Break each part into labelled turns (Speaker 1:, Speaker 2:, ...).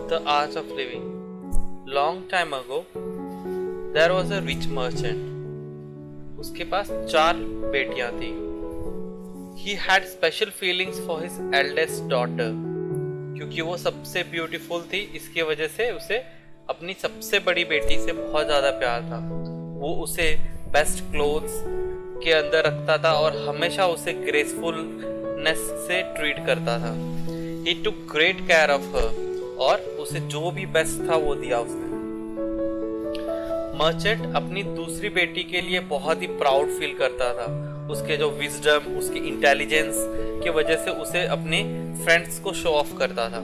Speaker 1: The Art of Living. Long time ago, there was a rich merchant. उसके पास 4 बेटियां थी. He had special feelings for his eldest daughter. क्योंकि वो सबसे beautiful थी, इसकी वजह से उसे अपनी सबसे बड़ी बेटी से बहुत ज़्यादा प्यार था. वो उसे बेस्ट क्लोथ्स के अंदर रखता था और हमेशा उसे ग्रेसफुलनेस से ट्रीट करता था. He took great care of her. और उसे जो भी बेस्ट था वो दिया उसने. मर्चेंट अपनी दूसरी बेटी के लिए बहुत ही प्राउड फील करता था. उसके जो विजडम, उसकी इंटेलिजेंस की वजह से उसे अपने फ्रेंड्स को शो ऑफ करता था.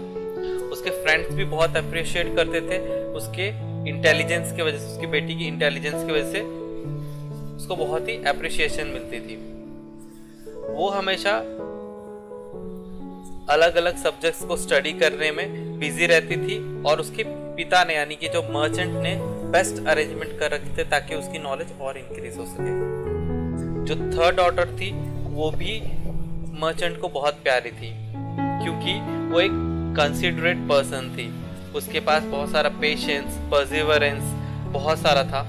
Speaker 1: उसके फ्रेंड्स भी बहुत अप्रिशिएट करते थे उसके इंटेलिजेंस की वजह से. उसकी बेटी की इंटेलिजेंस की वजह से उसको बहुत ही अप्रिशिएशन मिलती थी. वो हमेशा अलग अलग सब्जेक्ट्स को स्टडी करने में बिजी रहती थी और उसके पिता ने यानी कि जो मर्चेंट ने बेस्ट अरेंजमेंट कर रखे थे ताकि उसकी नॉलेज और इंक्रीज हो सके. जो थर्ड डॉटर थी वो भी मर्चेंट को बहुत प्यारी थी क्योंकि वो एक कंसिडरेट पर्सन थी. उसके पास बहुत सारा पेशेंस, परसिवरेंस बहुत सारा था.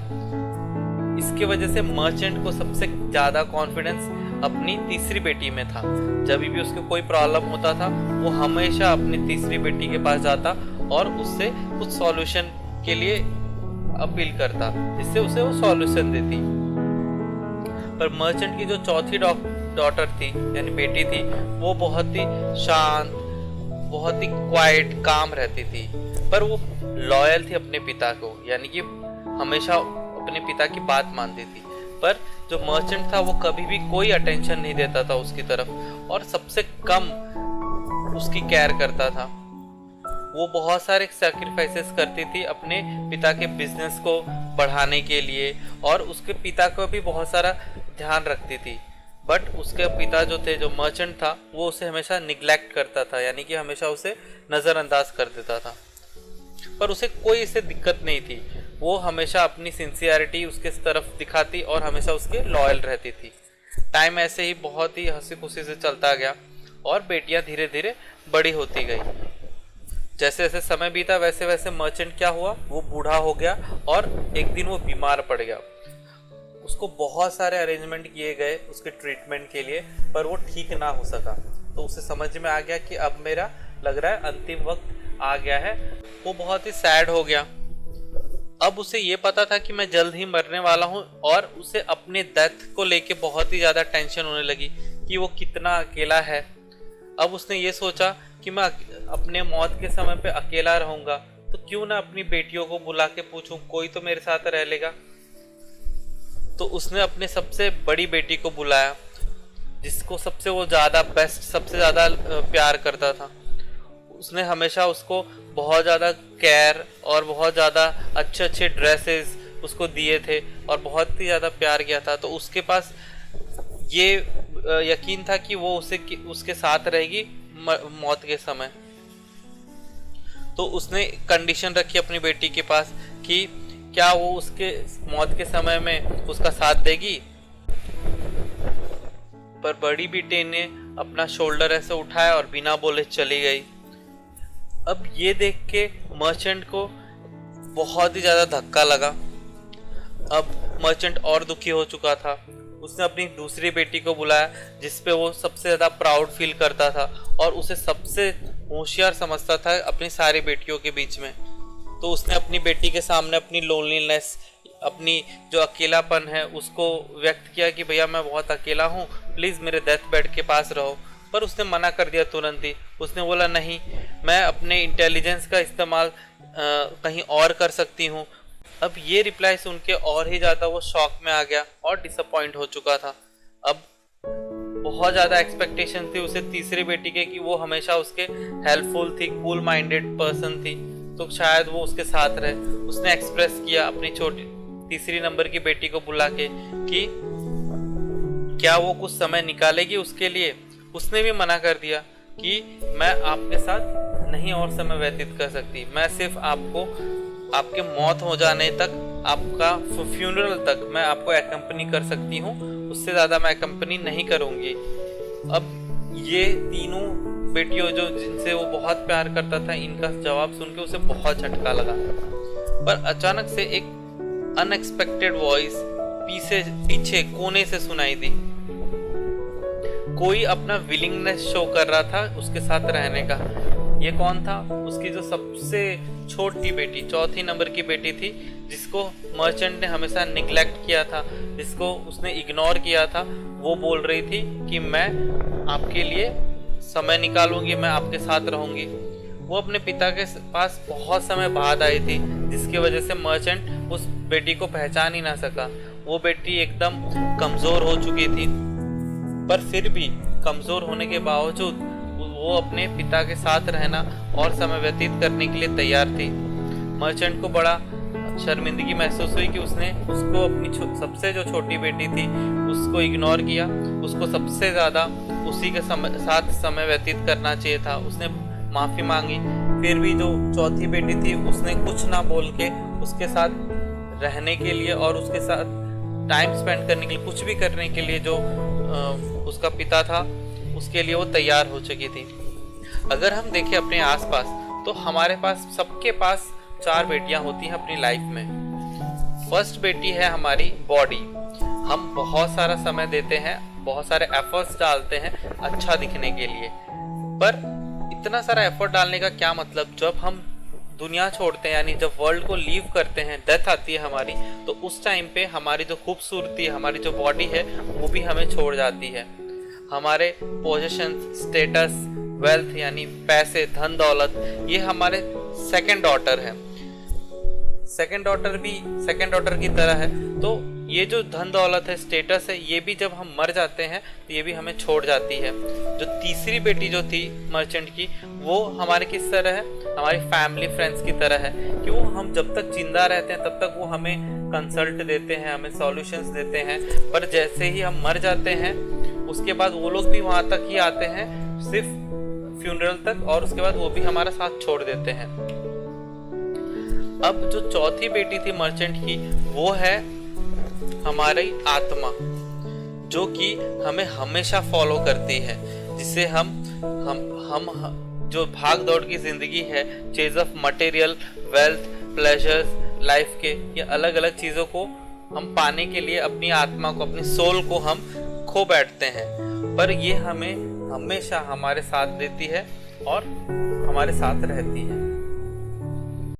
Speaker 1: इसके वजह से मर्चेंट को सबसे ज़्यादा कॉन्फिडेंस अपनी तीसरी बेटी में था. जब भी उसको कोई प्रॉब्लम होता था वो हमेशा अपनी तीसरी बेटी के पास जाता और उससे कुछ सॉल्यूशन के लिए अपील करता जिससे उसे वो सॉल्यूशन देती. पर मर्चेंट की जो चौथी डॉटर थी यानी बेटी थी वो बहुत ही शांत, बहुत ही क्वाइट, काम रहती थी. पर वो लॉयल थी अपने पिता को यानी कि हमेशा अपने पिता की बात मानती थी. पर जो मर्चेंट था वो कभी भी कोई अटेंशन नहीं देता था उसकी तरफ और सबसे कम उसकी केयर करता था. वो बहुत सारे सैक्रिफाइसेस करती थी अपने पिता के बिजनेस को बढ़ाने के लिए और उसके पिता को भी बहुत सारा ध्यान रखती थी. बट उसके पिता जो थे, जो मर्चेंट था, वो उसे हमेशा निग्लेक्ट करता था यानी कि हमेशा उसे नज़रअंदाज कर देता था. पर उसे कोई इससे दिक्कत नहीं थी. वो हमेशा अपनी सिंसियरिटी उसके तरफ दिखाती और हमेशा उसके लॉयल रहती थी. टाइम ऐसे ही बहुत ही हंसी खुशी से चलता गया और बेटियां धीरे धीरे बड़ी होती गई. जैसे जैसे समय बीता वैसे वैसे मर्चेंट क्या हुआ, वो बूढ़ा हो गया और एक दिन वो बीमार पड़ गया. उसको बहुत सारे अरेंजमेंट किए गए उसके ट्रीटमेंट के लिए पर वो ठीक ना हो सका. तो उसे समझ में आ गया कि अब मेरा लग रहा है अंतिम वक्त आ गया है. वो बहुत ही सैड हो गया. अब उसे ये पता था कि मैं जल्द ही मरने वाला हूँ और उसे अपने डेथ को लेके बहुत ही ज़्यादा टेंशन होने लगी कि वो कितना अकेला है. अब उसने ये सोचा कि मैं अपने मौत के समय पे अकेला रहूँगा तो क्यों ना अपनी बेटियों को बुला के पूछूं, कोई तो मेरे साथ रह लेगा. तो उसने अपने सबसे बड़ी बेटी को बुलाया जिसको सबसे वो ज़्यादा बेस्ट, सबसे ज़्यादा प्यार करता था. उसने हमेशा उसको बहुत ज़्यादा केयर और बहुत ज़्यादा अच्छे अच्छे ड्रेसेस उसको दिए थे और बहुत ही ज़्यादा प्यार किया था. तो उसके पास ये यकीन था कि वो उसके साथ रहेगी मौत के समय. तो उसने कंडीशन रखी अपनी बेटी के पास कि क्या वो उसके मौत के समय में उसका साथ देगी. पर बड़ी बेटी ने अपना शोल्डर ऐसे उठाया और बिना बोले चली गई. अब ये देख के मर्चेंट को बहुत ही ज़्यादा धक्का लगा. अब मर्चेंट और दुखी हो चुका था. उसने अपनी दूसरी बेटी को बुलाया जिस पे वो सबसे ज़्यादा प्राउड फील करता था और उसे सबसे होशियार समझता था अपनी सारी बेटियों के बीच में. तो उसने अपनी बेटी के सामने अपनी लोनलीनेस, अपनी जो अकेलापन है उसको व्यक्त किया कि भैया मैं बहुत अकेला हूँ, प्लीज़ मेरे डेथ बेड के पास रहो. पर उसने मना कर दिया तुरंत ही. उसने बोला नहीं, मैं अपने इंटेलिजेंस का इस्तेमाल कहीं और कर सकती हूँ. अब ये रिप्लाई सुन के और ही ज़्यादा वो शॉक में आ गया और डिसअपॉइंट हो चुका था. अब बहुत ज़्यादा एक्सपेक्टेशन थी उसे तीसरी बेटी के कि वो हमेशा उसके हेल्पफुल थी, कूल माइंडेड पर्सन थी तो शायद वो उसके साथ रहे. उसने एक्सप्रेस किया अपनी तीसरी नंबर की बेटी को बुला के कि क्या वो कुछ समय निकालेगी उसके लिए. उसने भी मना कर दिया कि मैं आपके साथ नहीं और समय व्यतीत कर सकती. मैं सिर्फ आपको आपके मौत हो जाने तक, आपका फ्यूनरल तक मैं आपको एक्कम्पनी कर सकती हूँ, उससे ज़्यादा मैं एक्कम्पनी नहीं करूँगी. अब ये तीनों बेटियों जो जिनसे वो बहुत प्यार करता था, इनका जवाब सुन के उसे बहुत झटका लगा। पर अचानक से एक अनएक्सपेक्टेड वॉइस पीछे कोने से सुनाई दी। कोई अपना विलिंगनेस शो कर रहा था उसके साथ रहने का। ये कौन था? उसकी जो सबसे छोटी बेटी, चौथी नंबर की बेटी थी, जिसको मर्चेंट ने हमेशा निग्लेक्ट किया था, जिसको उसने इग्नोर किया था। वो बोल रही थी कि मैं आपके लिए समय निकालूंगी, मैं आपके साथ रहूंगी। वो अपने पिता के पास बहुत समय बाद आई थी, जिसकी वजह से मर्चेंट उस बेटी को पहचान ही ना सका। वो बेटी एकदम कमज़ोर हो चुकी थी, पर फिर भी कमज़ोर होने के बावजूद वो अपने पिता के साथ रहना और समय व्यतीत करने के लिए तैयार थी। मर्चेंट को बड़ा शर्मिंदगी महसूस हुई कि उसने उसको अपनी सबसे जो छोटी बेटी थी उसको इग्नोर किया। उसको सबसे ज़्यादा उसी के साथ समय व्यतीत करना चाहिए था। उसने माफ़ी मांगी, फिर भी जो चौथी बेटी थी उसने कुछ ना बोल के उसके साथ रहने के लिए और उसके साथ टाइम स्पेंड करने के लिए, कुछ भी करने के लिए जो उसका पिता था उसके लिए वो तैयार हो चुकी थी। अगर हम देखें अपने आसपास तो हमारे पास, सबके पास 4 बेटियां होती हैं अपनी लाइफ में। फर्स्ट बेटी है हमारी बॉडी। हम बहुत सारा समय देते हैं, बहुत सारे एफर्ट्स डालते हैं अच्छा दिखने के लिए, पर इतना सारा एफर्ट डालने का क्या मतलब जब हम दुनिया छोड़ते हैं, यानी जब वर्ल्ड को लीव करते हैं, डेथ आती है हमारी, तो उस टाइम पे हमारी जो खूबसूरती है, हमारी जो बॉडी है, वो भी हमें छोड़ जाती है। हमारे पोजीशन, स्टेटस, वेल्थ यानी पैसे, धन दौलत, ये हमारे सेकंड ऑर्डर है। सेकंड ऑर्डर की तरह है। तो ये जो धन दौलत है, स्टेटस है, ये भी जब हम मर जाते हैं तो ये भी हमें छोड़ जाती है। जो तीसरी बेटी जो थी मर्चेंट की, वो हमारे किस तरह है? हमारी फैमिली फ्रेंड्स की तरह है कि वो हम जब तक जिंदा रहते हैं तब तक वो हमें कंसल्ट देते हैं, हमें सॉल्यूशंस देते हैं, पर जैसे ही हम मर जाते हैं उसके बाद वो लोग भी वहाँ तक ही आते हैं, सिर्फ फ्यूनरल तक, और उसके बाद वो भी हमारा साथ छोड़ देते हैं। अब जो चौथी बेटी थी मर्चेंट की, वो है हमारी आत्मा, जो कि हमें हमेशा फॉलो करती है, जिसे हम जो भाग दौड़ की जिंदगी है, chase of material, wealth, pleasures, life के, ये अलग अलग चीज़ों को हम पाने के लिए अपनी आत्मा को, अपनी सोल को हम खो बैठते हैं, पर ये हमें हमेशा हमारे साथ देती है और हमारे साथ रहती है।